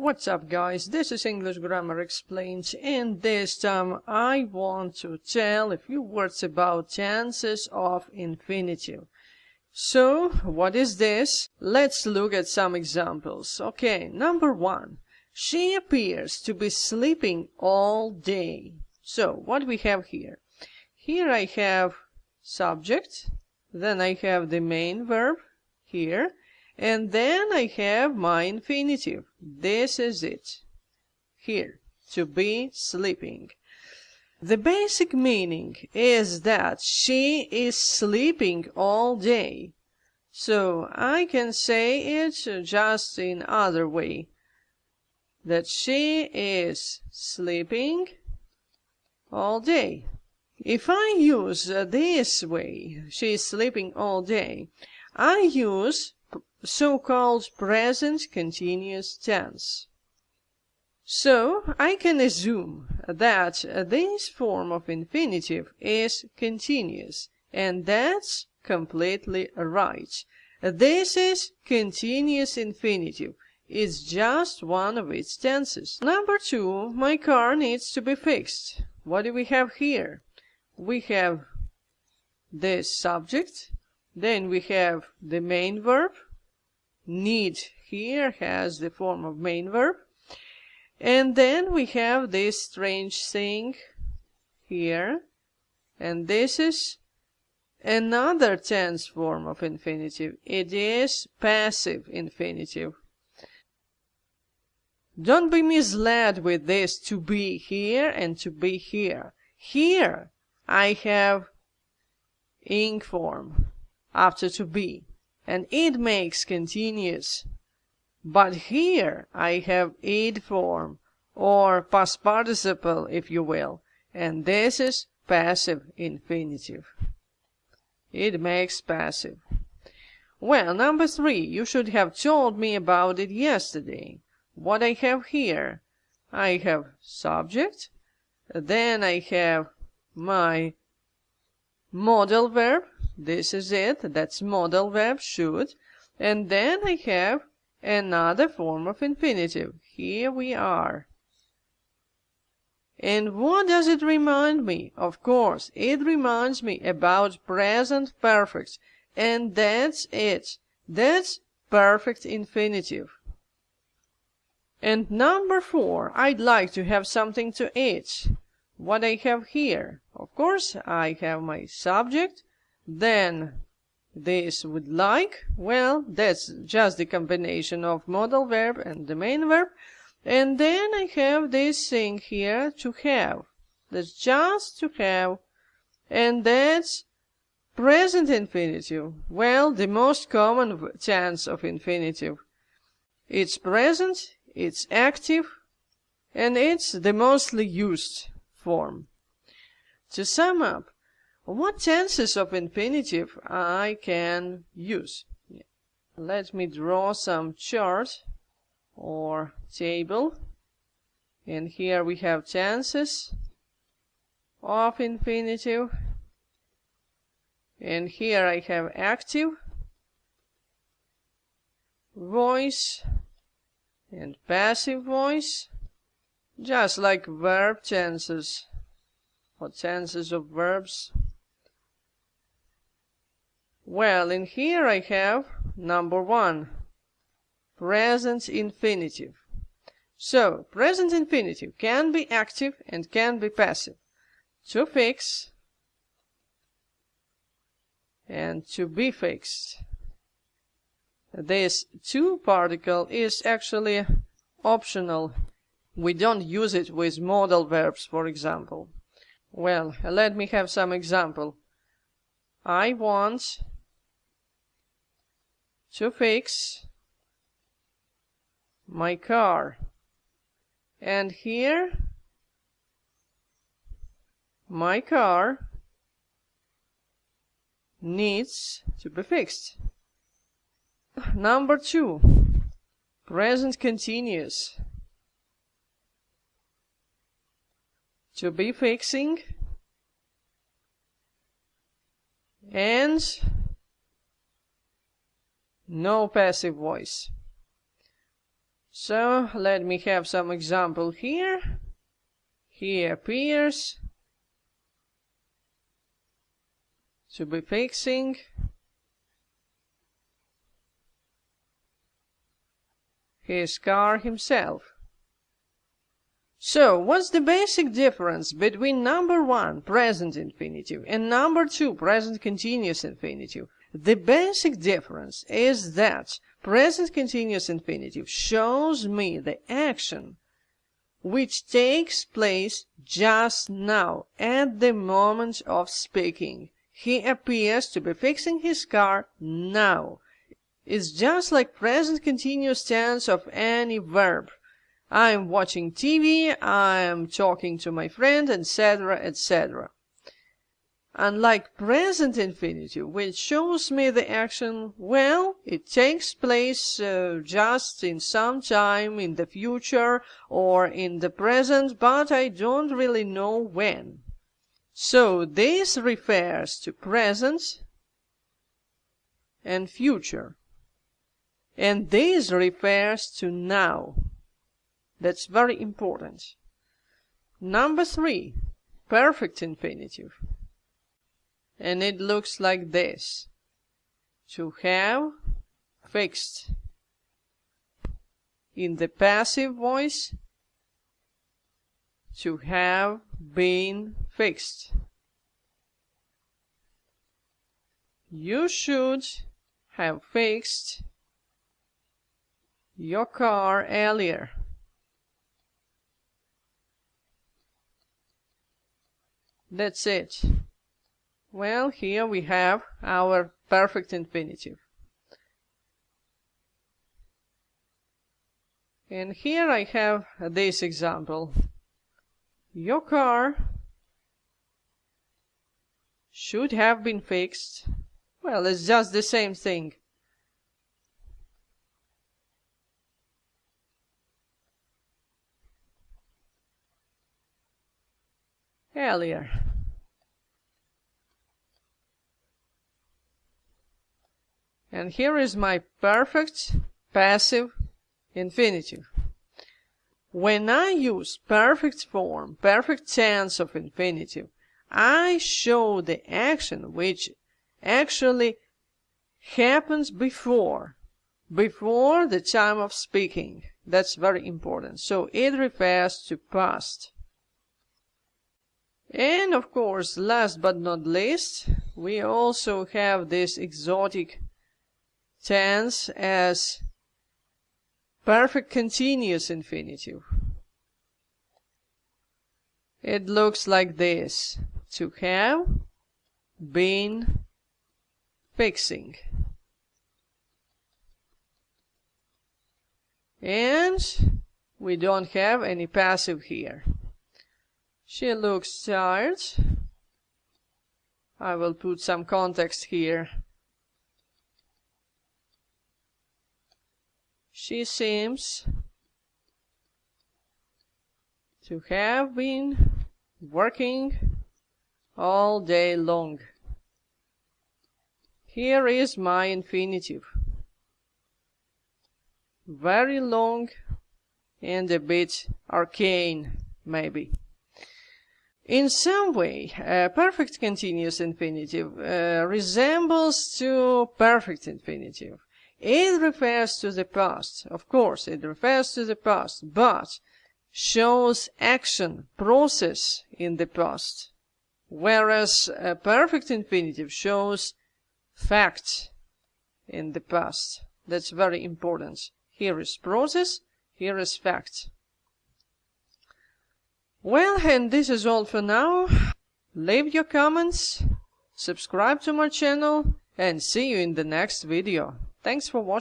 What's up, guys? This is English Grammar Explained, and this time I want to tell a few words about tenses of infinitive. So, what is this? Let's look at some examples. Okay, number 1. She appears to be sleeping all day. So, what we have here? Here I have subject, then I have the main verb here, and then I have my infinitive. This is it. Here, to be sleeping. The basic meaning is that she is sleeping all day. So I can say it just in other way. That she is sleeping all day. If I use this way, she is sleeping all day, I use so-called present continuous tense. So, I can assume that this form of infinitive is continuous, and that's completely right. This is continuous infinitive. It's just one of its tenses. Number 2, my car needs to be fixed. What do we have here? We have this subject, then we have the main verb. Need here has the form of main verb. And then we have this strange thing here. And this is another tense form of infinitive. It is passive infinitive. Don't be misled with this to be here and to be here. Here I have ing form after to be, and it makes continuous. But here I have id form, or past participle if you will, and this is passive infinitive. It makes passive. Well, number 3, you should have told me about it yesterday. What I have here? I have subject, then I have my modal verb. This is it, that's modal verb, should. And then I have another form of infinitive. Here we are. And what does it remind me? Of course, it reminds me about present perfect. And that's it. That's perfect infinitive. And number 4, I'd like to have something to eat. What I have here? Of course, I have my subject. Then this would like, well, that's just the combination of modal verb and the main verb. And then I have this thing here, to have. That's just to have. And that's present infinitive. Well, the most common tense of infinitive. It's present, it's active, and it's the mostly used form. To sum up, what tenses of infinitive I can use? Let me draw some chart or table. And here we have tenses of infinitive. And here I have active, voice, and passive voice, just like verb tenses or tenses of verbs. Well, in here I have number 1, present infinitive. So, present infinitive can be active and can be passive. To fix and to be fixed. This to particle is actually optional. We don't use it with modal verbs, for example. Well, let me have some example. I want to fix my car. And here, my car needs to be fixed. Number 2, present continuous. To be fixing and no passive voice. So let me have some example here. He appears to be fixing his car himself. So, what's the basic difference between number 1, present infinitive, and number 2, present continuous infinitive? The basic difference is that present continuous infinitive shows me the action which takes place just now, at the moment of speaking. He appears to be fixing his car now. It's just like present continuous tense of any verb. I'm watching TV, I'm talking to my friend, etc., etc. Unlike present infinitive, which shows me the action, well, it takes place just in some time in the future or in the present, but I don't really know when. So this refers to present and future. And this refers to now. That's very important. Number 3, perfect infinitive. And it looks like this. To have fixed. In the passive voice, to have been fixed. You should have fixed your car earlier. That's it. Well, here we have our perfect infinitive. And here I have this example. Your car should have been fixed. Well, it's just the same thing. Earlier. And here is my perfect passive infinitive. When I use perfect form, perfect tense of infinitive, I show the action which actually happens before the time of speaking. That's very important. So it refers to past. And of course, last but not least, we also have this exotic tense as perfect continuous infinitive. It looks like this. To have been fixing. And we don't have any passive here. She looks tired. I will put some context here. She seems to have been working all day long. Here is my infinitive. Very long and a bit arcane, maybe. In some way, perfect continuous infinitive resembles to perfect infinitive. It refers to the past. Of course, it refers to the past, but shows action, process in the past. Whereas a perfect infinitive shows fact in the past. That's very important. Here is process, here is fact. Well, and this is all for now. Leave your comments, subscribe to my channel, and see you in the next video. Thanks for watching.